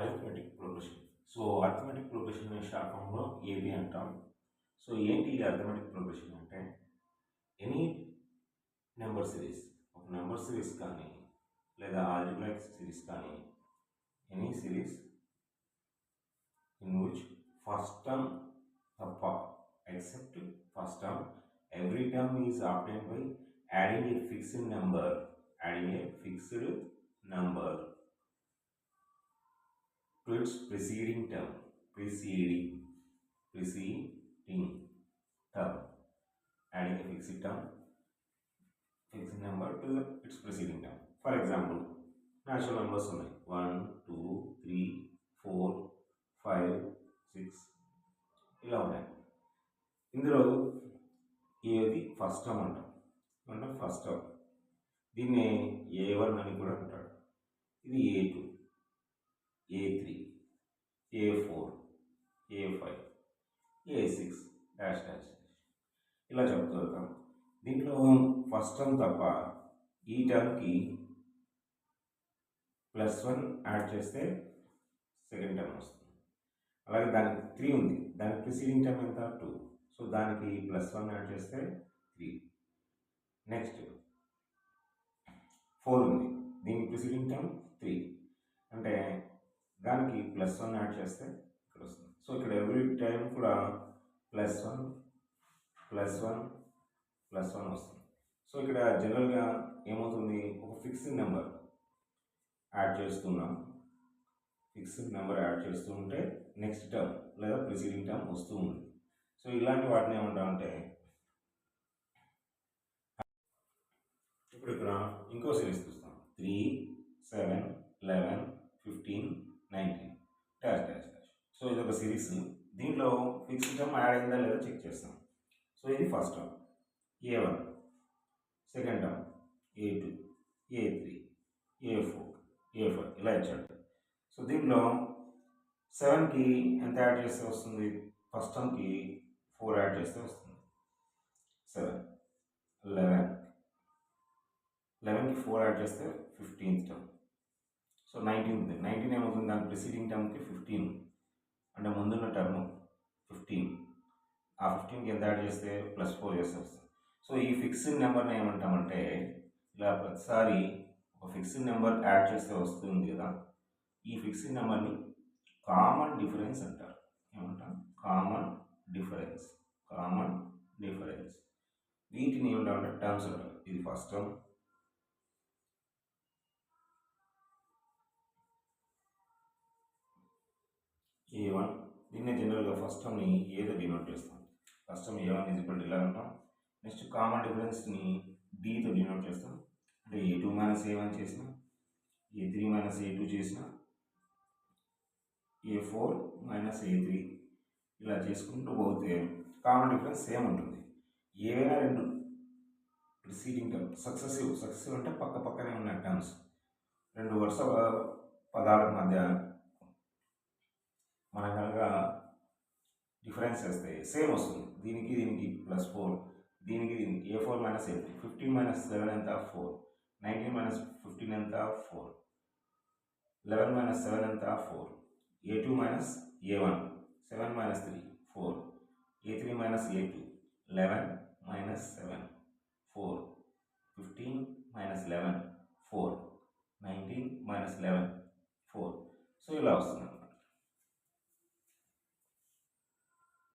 Arithmetic progression. So arithmetic progression short ఫామ్లో AB అంటాం. So ఏంటి ఈ అరిథమెటిక్ ప్రోగ్రెషన్ అంటే ఎనీ నెంబర్ సిరీస్, ఒక నెంబర్ సిరీస్ కానీ లేదా ఆల్జిబ్రాయిక్ సిరీస్ కానీ, any series in which first term తప్ప except first term every term is obtained by adding a fixed number to its preceding term, adding a fixed number to its preceding term. For example, natural numbers ఉన్నాయి 1 2 3 4 5 6 ఇలా ఉన్నాయి. ఇందులో ఏది first term అంటాం, అంటే first term. దీన్ని A1 అని కూడా అంటాడు. ఇది A2, A3, A4, A5, A6 dash dash ఇలా చెప్తూ వెళ్తాం. దీంట్లో ఫస్ట్ టర్మ్ తప్ప ఈ టర్మ్కి +1 యాడ్ చేస్తే సెకండ్ టర్మ్ వస్తుంది. అలాగే దానికి 3 ఉంది, దానికి ప్రిసీడింగ్ టర్మ్ ఎంత 2, సో దానికి +1 యాడ్ చేస్తే 3. నెక్స్ట్ 4 ఉంది, దీనికి ప్రిసీడింగ్ టర్మ్ 3, అంటే దానికి +1 యాడ్ చేస్తే ఇక్కడ వస్తుంది. సో ఇక్కడ ఎవ్రీ టైం కూడా +1 వస్తుంది. సో ఇక్కడ జనరల్గా ఏమవుతుంది, ఒక ఫిక్స్డ్ నెంబర్ యాడ్ చేస్తూ ఉంటే నెక్స్ట్ టర్మ్ లేదా ప్రిసీడింగ్ టర్మ్ వస్తూ ఉంది. సో ఇలాంటి వాటిని ఏమంటామంటే, ఇప్పుడు ఇక్కడ ఇంకో సిరీస్ చూస్తాం 3 7 11 15 19 డాష్ డాష్ డాష్. సో ఇది ఒక సిరీస్. దీంట్లో ఫిక్స్డ్ టర్మ్ యాడ్ అయిందా లేదా చెక్ చేస్తాం. సో ఇది first term A1, second term A2, A3, A4, A5 ఇలా ఇచ్చాడు. సో దీంట్లో 7కి ఎంత యాడ్ చేస్తే వస్తుంది, ఫస్ట్ టర్మ్కి 4 యాడ్ చేస్తే వస్తుంది 7. 11కి 4 యాడ్ చేస్తే 15th టర్మ్. సో 19 ఏమవుతుంది, దాని ప్రిసీడింగ్ టర్మ్కి 15, అంటే ముందున్న టర్మ్ 15. ఆ 15కి ఎంత యాడ్ చేస్తే +4 చేస్తే వస్తుంది. సో ఈ ఫిక్స్డ్ నెంబర్ని ఏమంటామంటే, ఇలా ప్రతిసారి ఒక ఫిక్స్డ్ నెంబర్ యాడ్ చేస్తే వస్తుంది కదా, ఈ ఫిక్స్డ్ నెంబర్ని కామన్ డిఫరెన్స్ అంటారు. ఏమంటాం, కామన్ డిఫరెన్స్. వీటిని ఏమంటామంటే టర్మ్స్ అంటారు. ఇది ఫస్ట్ టర్మ్, A1. దీన్నే జనరల్గా ఫస్ట్ టర్మ్ని ఏదో డినోట్ చేస్తాం. ఫస్ట్ టర్మ్ A1 = ఇలా అంటాం. నెక్స్ట్ కామన్ డిఫరెన్స్ని Dతో డినోట్ చేస్తాం. అంటే A2 - A1 చేసిన, A3 - A2 చేసిన, A4 - A3 ఇలా చేసుకుంటూ పోతే కామన్ డిఫరెన్స్ సేమ్ ఉంటుంది. ఏవైనా రెండు ప్రిసీడింగ్ టర్మ్ సక్సెసివ్ అంటే పక్క పక్కనే ఉన్న టర్మ్స్, రెండు వరుస పదాల మధ్య మనం కనుక డిఫరెన్స్ చేస్తే సేమ్ వస్తుంది. దీనికి +4, దీనికి A4 - A3. 15 - 7 ఎంత 4, 19 - 15 ఎంత 4, 11 - 7 ఎంత 4, A2 - A1 7 - 3 4, A3 - A2 11 - 7 4, 15 - 11 4, 19 - 11 4. So ఇలా వస్తుంది.